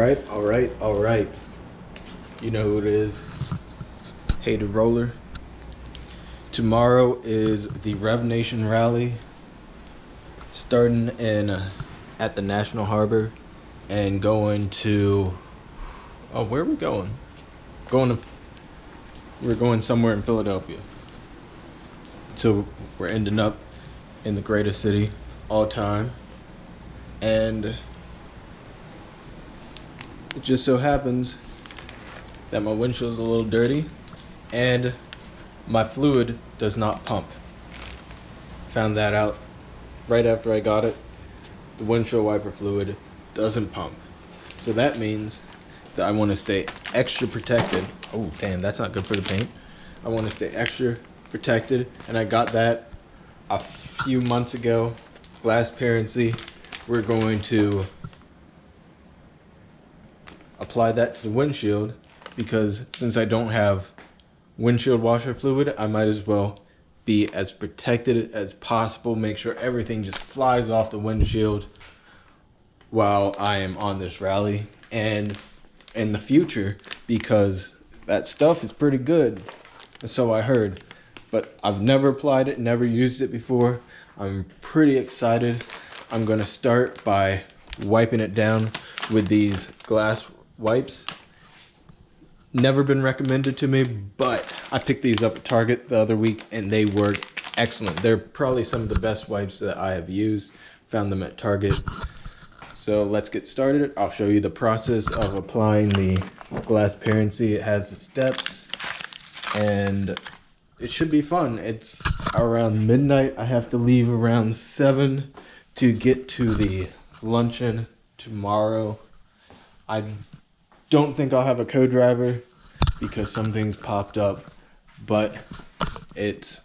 All right. You know who it is. Hated Roller. Tomorrow is the Rev Nation rally, starting at the National Harbor and going to. Oh, where are we going? We're going somewhere in Philadelphia. So we're ending up in the greatest city all time, and it just so happens that my windshield's a little dirty and my fluid does not pump. Found that out right after I got it. The windshield wiper fluid doesn't pump. So that means that I want to stay extra protected. Oh, damn, that's not good for the paint. I want to stay extra protected, and I got that a few months ago. Glassparency. We're going to apply that to the windshield because since I don't have windshield washer fluid, I might as well be as protected as possible. Make sure everything just flies off the windshield while I am on this rally and in the future, because that stuff is pretty good. So I heard, but I've never applied it, never used it before. I'm pretty excited. I'm gonna start by wiping it down with these glass wipes. Never been recommended to me, but I picked these up at Target the other week and they work excellent. They're probably some of the best wipes that I have used. Found them at Target. So let's get started. I'll show you the process of applying the Glassparency. It has the steps and it should be fun. It's around midnight. I have to leave around 7 to get to the luncheon tomorrow. I don't think I'll have a co-driver because some things popped up, but it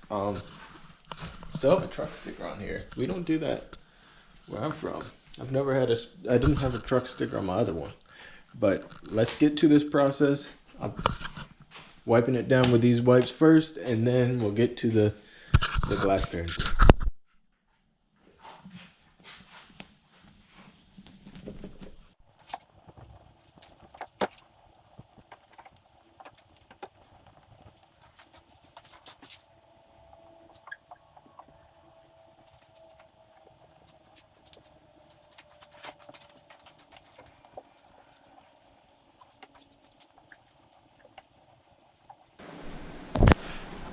still have a truck sticker on here. We don't do that where I'm from. I didn't have a truck sticker on my other one. But let's get to this process. I'm wiping it down with these wipes first, and then we'll get to the Glassparency.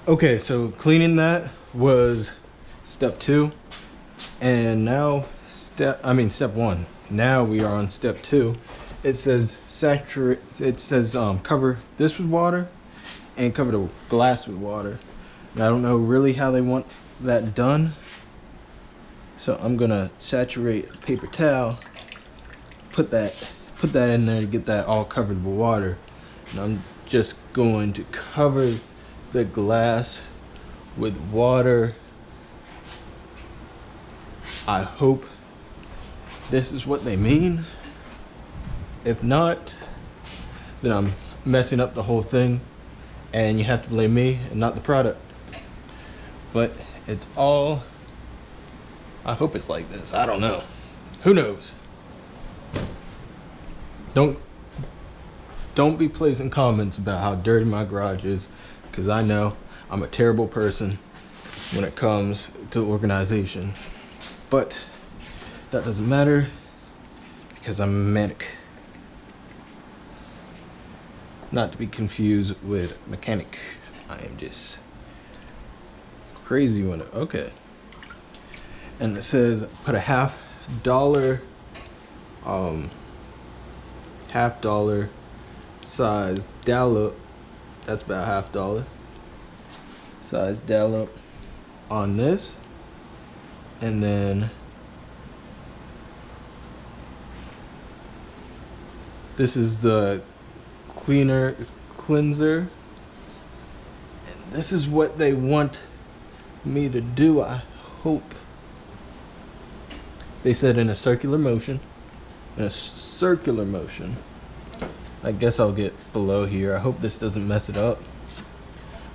Okay, so cleaning that was step 2, and now step 1. Now we are on step 2. It says saturate. It says cover this with water and cover the glass with water. And I don't know really how they want that done, so I'm gonna saturate a paper towel, put that in there to get that all covered with water, and I'm just going to cover the glass with water. I hope this is what they mean. If not, then I'm messing up the whole thing and you have to blame me and not the product. But it's all, I hope it's like this. I don't know. Who knows? Don't be placing comments about how dirty my garage is, because I know I'm a terrible person when it comes to organization. But that doesn't matter because I'm manic. Not to be confused with mechanic. I am just crazy when it, okay. And it says put a $50 size dollop. That's about $50 size dollop on this, and then this is the cleanser, and this is what they want me to do. I hope they said in a circular motion. I guess I'll get below here. I hope this doesn't mess it up.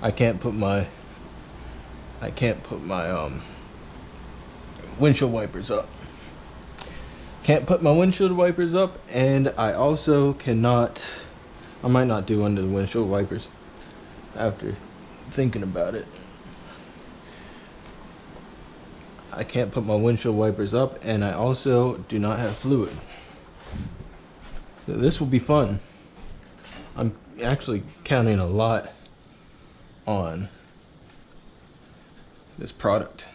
I can't put my windshield wipers up. Can't put my windshield wipers up, and I also cannot, I might not do under the windshield wipers after thinking about it. I can't put my windshield wipers up, and I also do not have fluid. So this will be fun. I'm actually counting a lot on this product,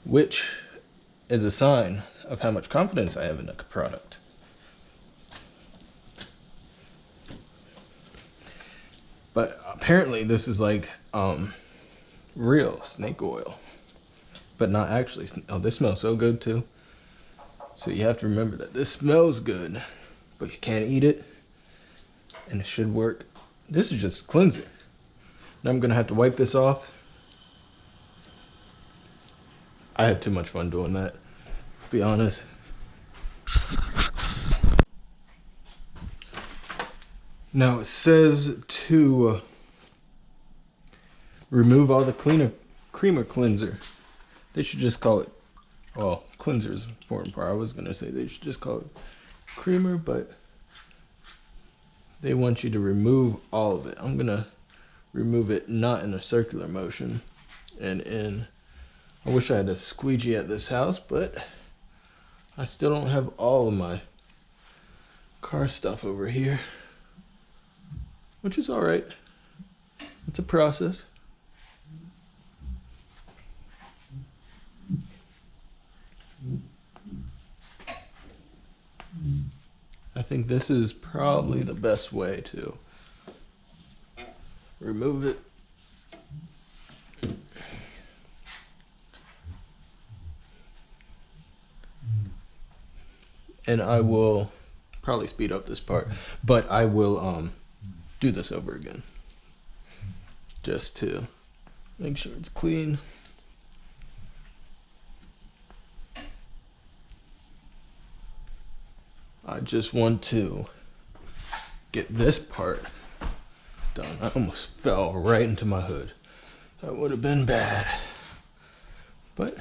which is a sign of how much confidence I have in the product. But apparently this is like real snake oil, but not actually. Oh, this smells so good too. So you have to remember that this smells good, but you can't eat it, and it should work. This is just cleanser. Now I'm gonna have to wipe this off. I had too much fun doing that, to be honest. Now it says to remove all the creamer cleanser. They should just call it, well, cleanser is the important part. I was gonna say they should just call it creamer, but they want you to remove all of it. I'm gonna remove it not in a circular motion and in, I wish I had a squeegee at this house, but I still don't have all of my car stuff over here, which is all right. It's a process. I think this is probably the best way to remove it. And I will probably speed up this part, but I will do this over again just to make sure it's clean. I just want to get this part done. I almost fell right into my hood. That would have been bad, but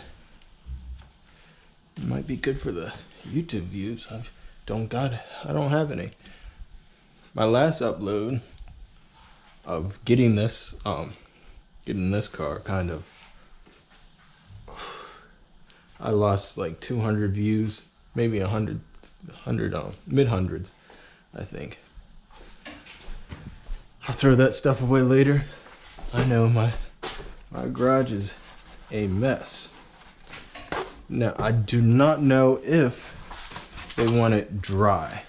it might be good for the YouTube views. I don't have any. My last upload of getting this car, kind of, I lost like 200 views, maybe 100 mid-hundreds, I think. I'll throw that stuff away later. I know my garage is a mess. Now, I do not know if they want it dry.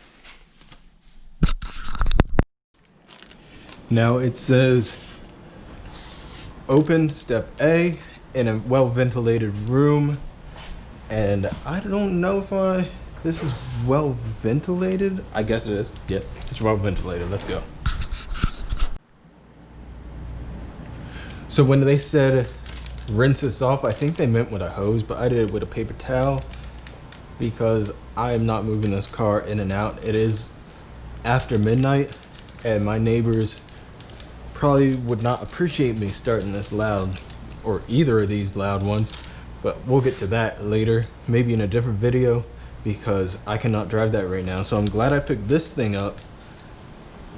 Now it says open step A in a well-ventilated room, and I don't know if this is well ventilated. I guess it is. Yep, it's well ventilated. Let's go. So when they said rinse this off, I think they meant with a hose, but I did it with a paper towel because I am not moving this car in and out. It is after midnight, and my neighbors probably would not appreciate me starting this loud, or either of these loud ones, but we'll get to that later, maybe in a different video, because I cannot drive that right now. So I'm glad I picked this thing up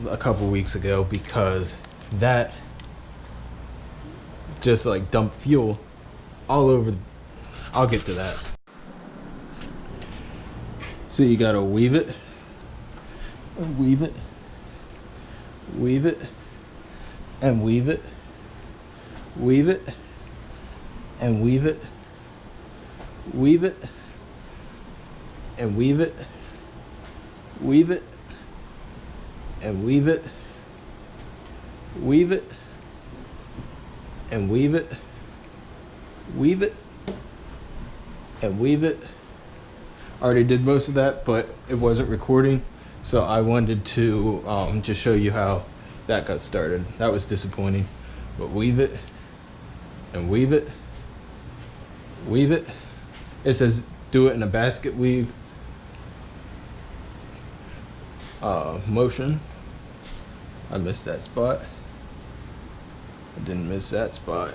a couple weeks ago, because that just like dumped fuel all over. I'll get to that. So you gotta weave it, weave it, weave it, and weave it, weave it, and weave it, weave it, and weave it, weave it, and weave it, weave it, and weave it, weave it, and weave it. I already did most of that, but it wasn't recording, so I wanted to just show you how that got started. That was disappointing, but weave it, and weave it, weave it. It says do it in a basket weave motion. I missed that spot. I didn't miss that spot.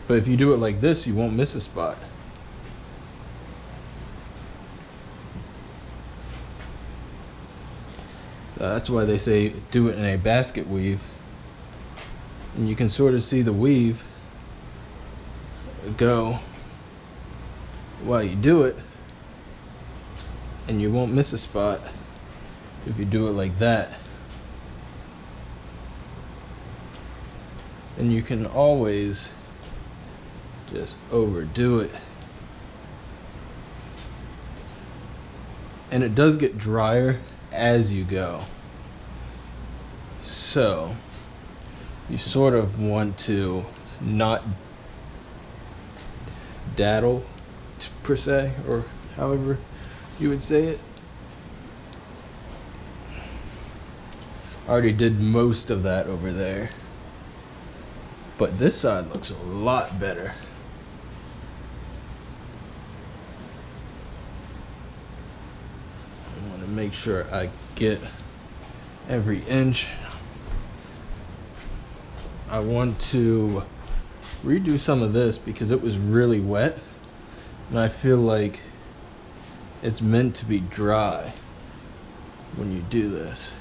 But if you do it like this, you won't miss a spot. So that's why they say do it in a basket weave. And you can sort of see the weave go while you do it, and you won't miss a spot if you do it like that. And you can always just overdo it. And it does get drier as you go. So you sort of want to not daddle per se, or however you would say it. I already did most of that over there, but this side looks a lot better. I want to make sure I get every inch. I want to redo some of this because it was really wet, and I feel like it's meant to be dry when you do this.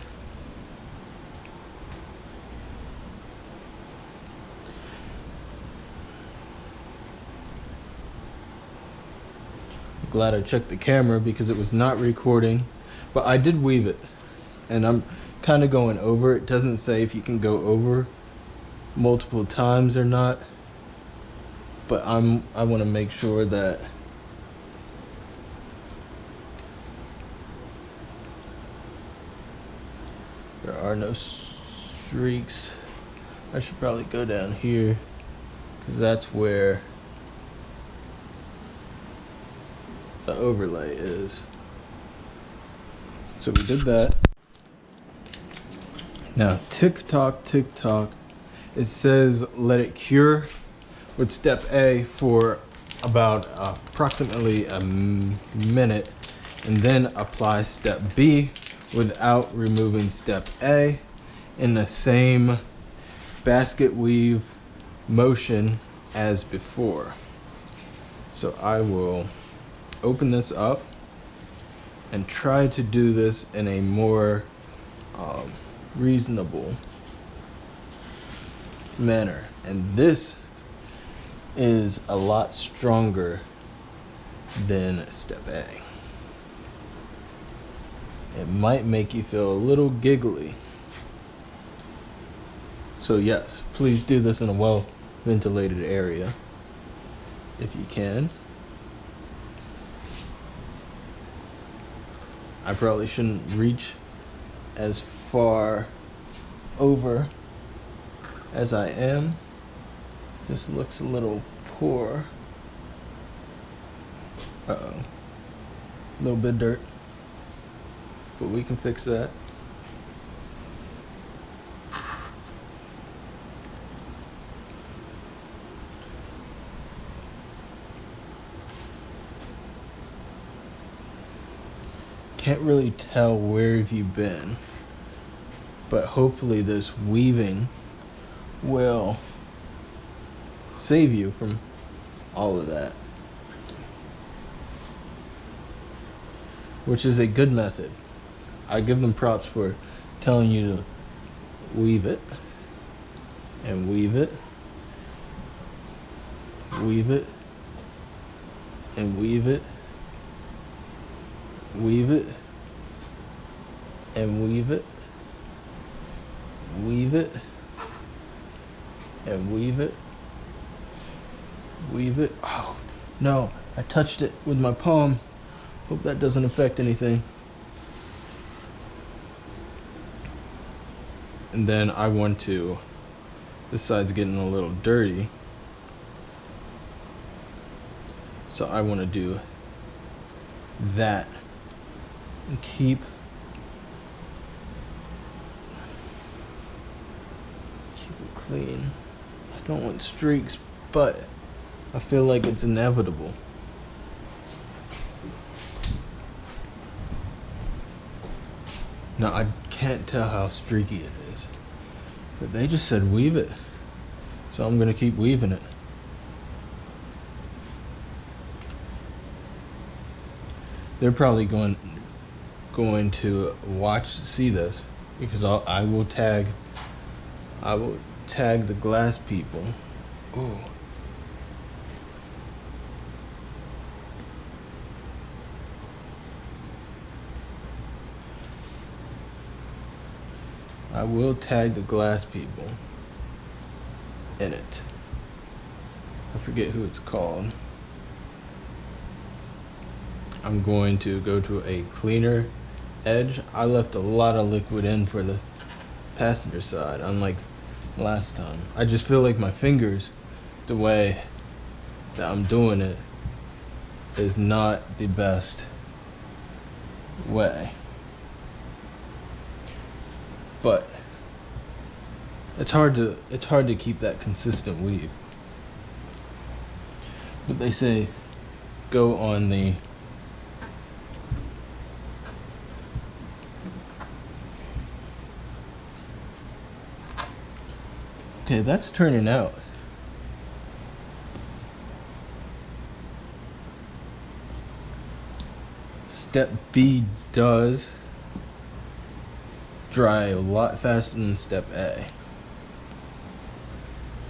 I'm glad I checked the camera because it was not recording, but I did weave it, and I'm kind of going over. It doesn't say if you can go over multiple times or not, but I want to make sure that there are no streaks. I should probably go down here because that's where the overlay is. So we did that. Now tick tock, it says let it cure with step A for about approximately a minute, and then apply step B without removing step A in the same basket weave motion as before. So I will open this up and try to do this in a more reasonable manner. And this is a lot stronger than step A. It might make you feel a little giggly. So yes, please do this in a well ventilated area if you can. I probably shouldn't reach as far over as I am. This looks a little poor. Uh-oh. A little bit of dirt. But we can fix that. Can't really tell where have you been, but hopefully this weaving will save you from all of that, which is a good method. I give them props for telling you to weave it and weave it, weave it and weave it, weave it and weave it, weave it and weave it, weave it. Oh no, I touched it with my palm. Hope that doesn't affect anything. And then I want to, this side's getting a little dirty, so I want to do that and keep it clean. I don't want streaks, but I feel like it's inevitable. Now I can't tell how streaky it is, but they just said weave it, so I'm gonna keep weaving it. they're probably going to see this, because I will tag the glass people. Ooh. I will tag the glass people in it. I forget who it's called. I'm going to go to a cleaner edge. I left a lot of liquid in for the passenger side, unlike last time. I just feel like my fingers, the way that I'm doing it, is not the best way. But it's hard to keep that consistent weave. But they say go on the okay, that's turning out. Step B does dry a lot faster than step A.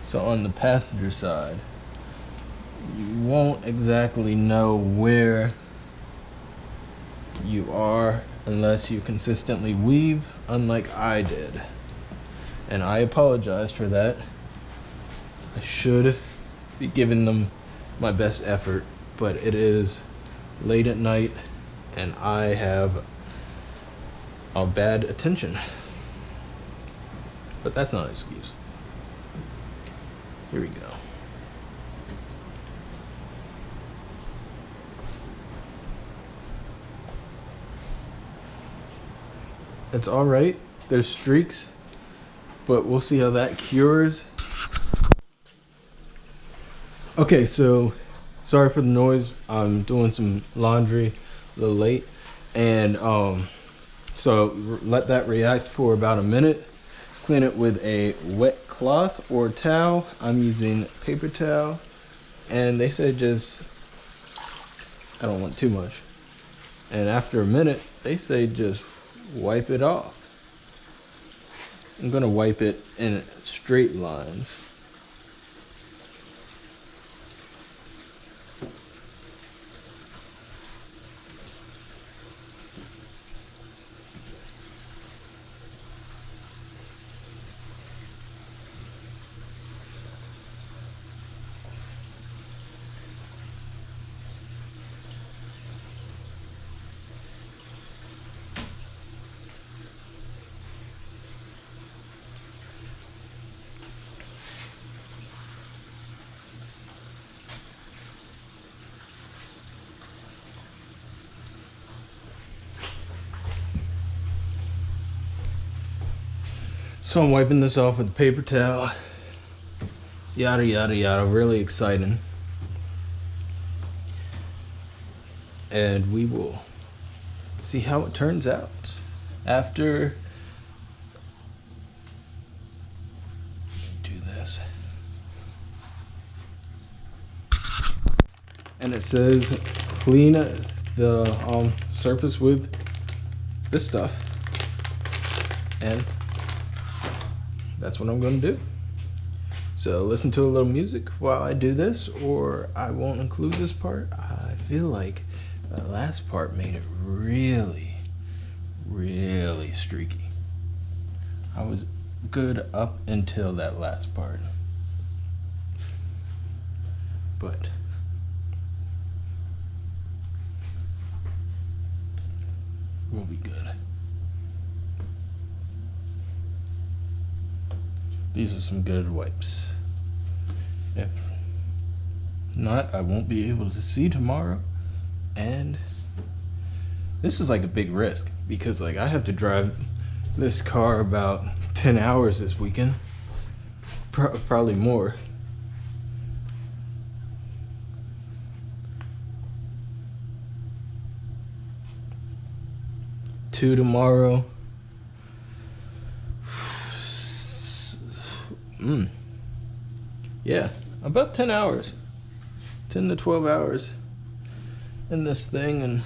So on the passenger side, you won't exactly know where you are unless you consistently weave, unlike I did. And I apologize for that. I should be giving them my best effort, but it is late at night and I have a bad attention. But that's not an excuse. Here we go. It's all right. There's streaks, but we'll see how that cures. Okay, so sorry for the noise. I'm doing some laundry a little late, and so let that react for about a minute. Clean it with a wet cloth or towel. I'm using paper towel, and they said just, I don't want too much. And after a minute, they say just wipe it off. I'm gonna wipe it in straight lines. So I'm wiping this off with a paper towel. Yada, yada, yada. Really exciting. And we will see how it turns out after do this. And it says clean the surface with this stuff. And that's what I'm going to do. So listen to a little music while I do this, or I won't include this part. I feel like the last part made it really, really streaky. I was good up until that last part. But we'll be good. These are some good wipes. If not, I won't be able to see tomorrow. And this is like a big risk because like I have to drive this car about 10 hours this weekend. Probably more. Two tomorrow. Yeah, about 10 hours, 10 to 12 hours in this thing, and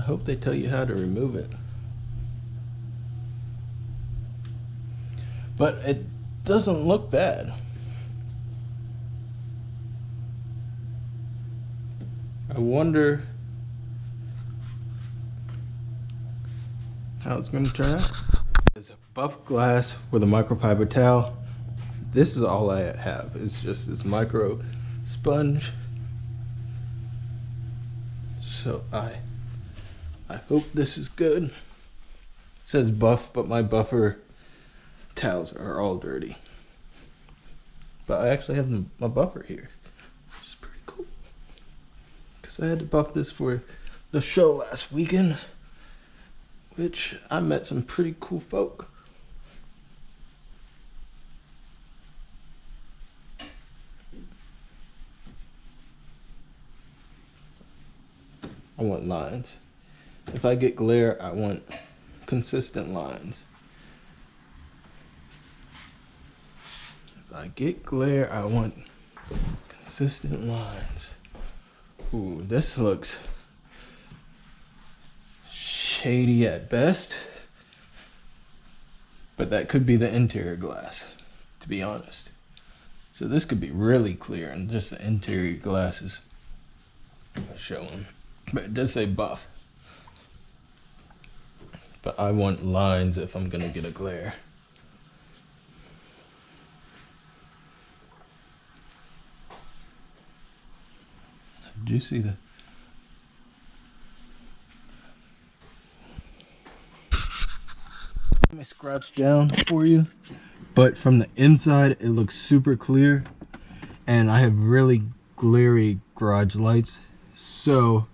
hope they tell you how to remove it. But it doesn't look bad. I wonder how it's going to turn out. It's a buff glass with a microfiber towel. This is all I have. It's just this micro sponge. So I hope this is good. It says buff, but my buffer towels are all dirty. But I actually have my buffer here, which is pretty cool. Because I had to buff this for the show last weekend, which I met some pretty cool folk. I want lines. If I get glare, I want consistent lines. If I get glare, I want consistent lines. Ooh, this looks shady at best, but that could be the interior glass, to be honest. So this could be really clear and just the interior glasses. I'll show them. But it does say buff. But I want lines if I'm gonna get a glare. Did you see the... Let me scratch down for you. But from the inside, it looks super clear. And I have really glary garage lights. So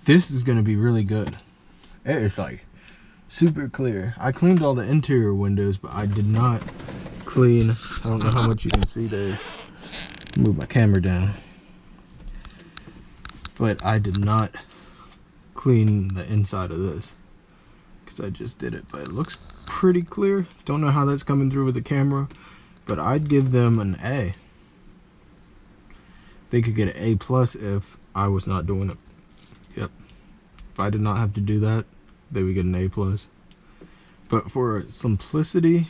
this is gonna be really good. It's like super clear. I cleaned all the interior windows, but I did not clean. I don't know how much you can see there. Move my camera down. But I did not clean the inside of this because I just did it. But it looks pretty clear. Don't know how that's coming through with the camera, but I'd give them an A. They could get an A+ if I was not doing it. Yep. If I did not have to do that, they would get an A+. But for simplicity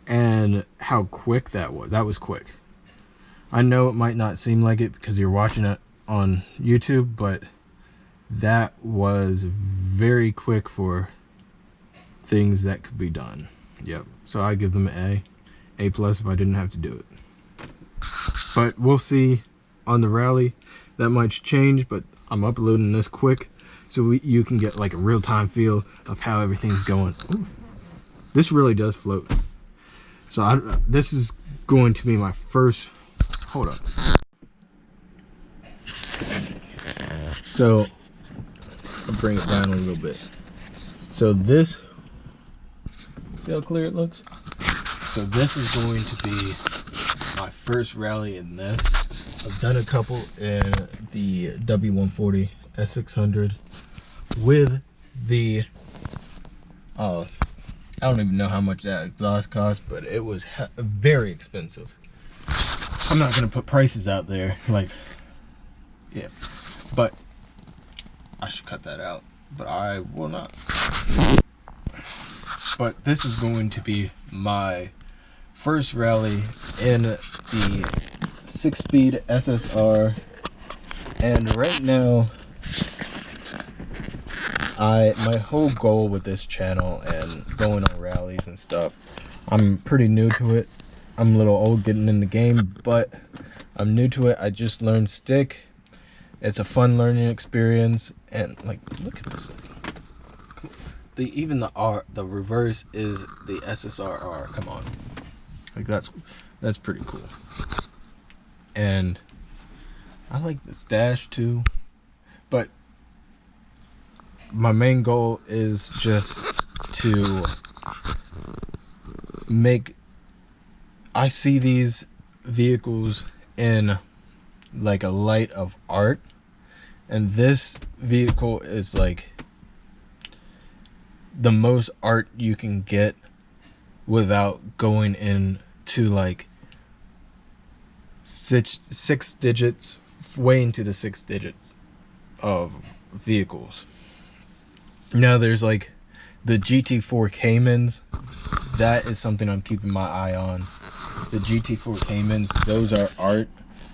and how quick that was quick. I know it might not seem like it because you're watching it on YouTube, but that was very quick for things that could be done. Yep. So I give them an A+ if I didn't have to do it. But we'll see on the rally. That might change, but I'm uploading this quick so you can get like a real-time feel of how everything's going. Ooh, this really does float. So this is going to be my first... Hold up. So I'll bring it down a little bit. So this, see how clear it looks? So this is going to be my first rally in this. I've done a couple in the W140 S600 with the I don't even know how much that exhaust cost, but it was very expensive. I'm not gonna put prices out there, like, yeah, but I should cut that out, but I will not. But this is going to be my first rally in the 6-speed SSR, and right now my whole goal with this channel and going on rallies and stuff, I'm pretty new to it. I'm a little old getting in the game, but I'm new to it. I just learned stick. It's a fun learning experience, and like, look at this thing. Even the reverse is the SSRR. Come on, like that's pretty cool. And I like this dash too, but my main goal is just to make... I see these vehicles in like a light of art, and this vehicle is like the most art you can get without going into like six digits, way into the 6 digits of vehicles. Now there's like the GT4 Caymans. That is something I'm keeping my eye on. The GT4 Caymans, those are art.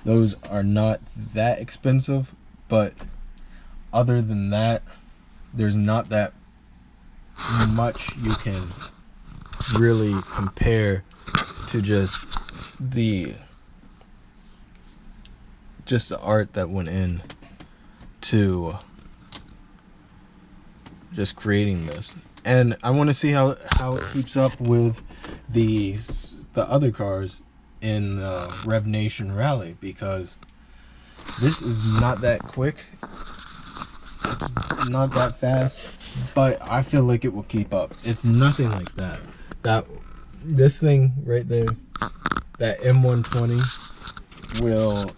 Those are not that expensive, but other than that, there's not that much you can really compare to just the art that went in to just creating this. And I want to see how it keeps up with the other cars in the Rev Nation Rally, because this is not that quick. It's not that fast, but I feel like it will keep up. It's nothing like that. This thing right there, that M120 will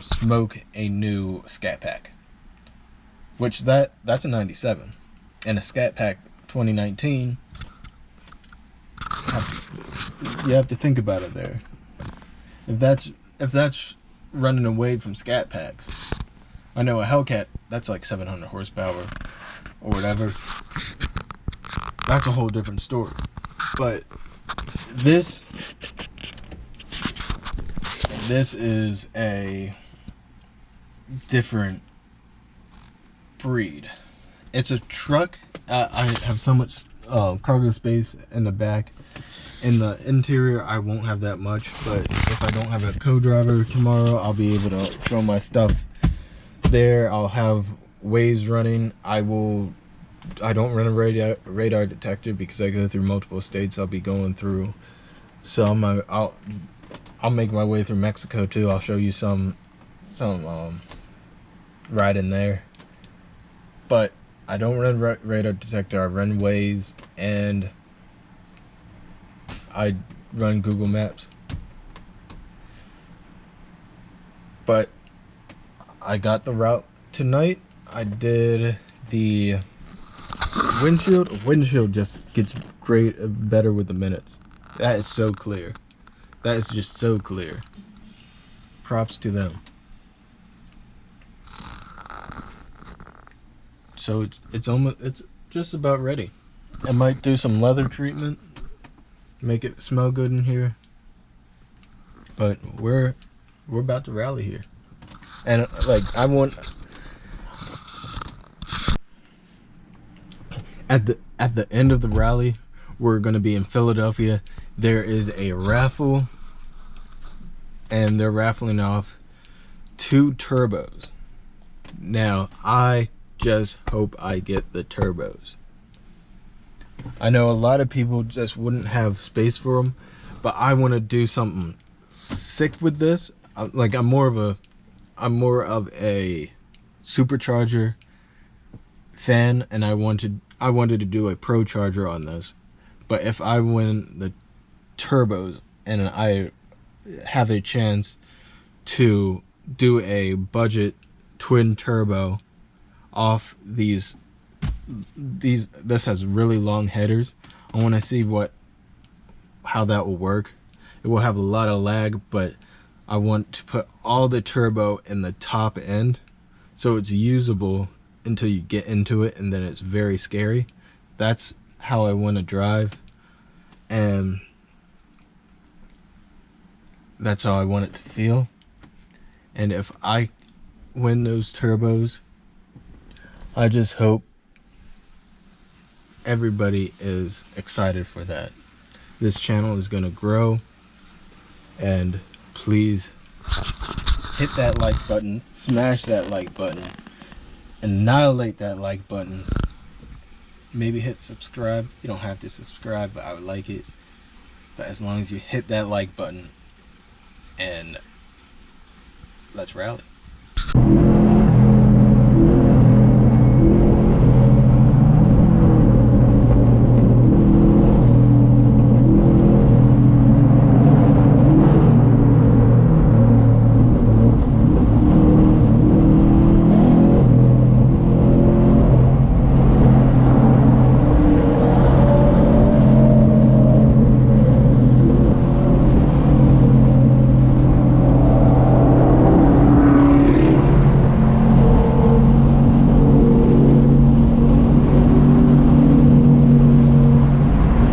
smoke a new Scat Pack, which that's a 97, and a Scat Pack 2019. You have to think about it there. If that's running away from Scat Packs, I know a Hellcat, that's like 700 horsepower or whatever. That's a whole different story. But this is a different breed. It's a truck. I have so much cargo space in the back. In the interior, I won't have that much, but if I don't have a co-driver tomorrow, I'll be able to throw my stuff there. I'll have Waze running. I don't run a radar detector because I go through multiple states. I'll be going through some. I'll make my way through Mexico too. I'll show you some right in there. But I don't run radar detector. I run Waze, and I run Google Maps. But I got the route tonight. I did the windshield just gets better with the minutes. That is so clear. That is just so clear. Props to them. So it's just about ready. I might do some leather treatment, make it smell good in here. But we're about to rally here. And like I want at the end of the rally, we're going to be in Philadelphia. There is a raffle, and they're raffling off 2 turbos. Now, I just hope I get the turbos. I know a lot of people just wouldn't have space for them, but I want to do something sick with this. Like I'm more of a supercharger fan, and I wanted to do a pro charger on this. But if I win the turbos and I have a chance to do a budget twin turbo off this has really long headers. I want to see how that will work. It will have a lot of lag, but I want to put all the turbo in the top end so it's usable until you get into it, and then it's very scary. That's how I want to drive, and that's how I want it to feel. And if I win those turbos, I just hope everybody is excited for that. This channel is going to grow, and please hit that like button, smash that like button, annihilate that like button. Maybe hit subscribe. You don't have to subscribe, but I would like it. But as long as you hit that like button, and let's rally.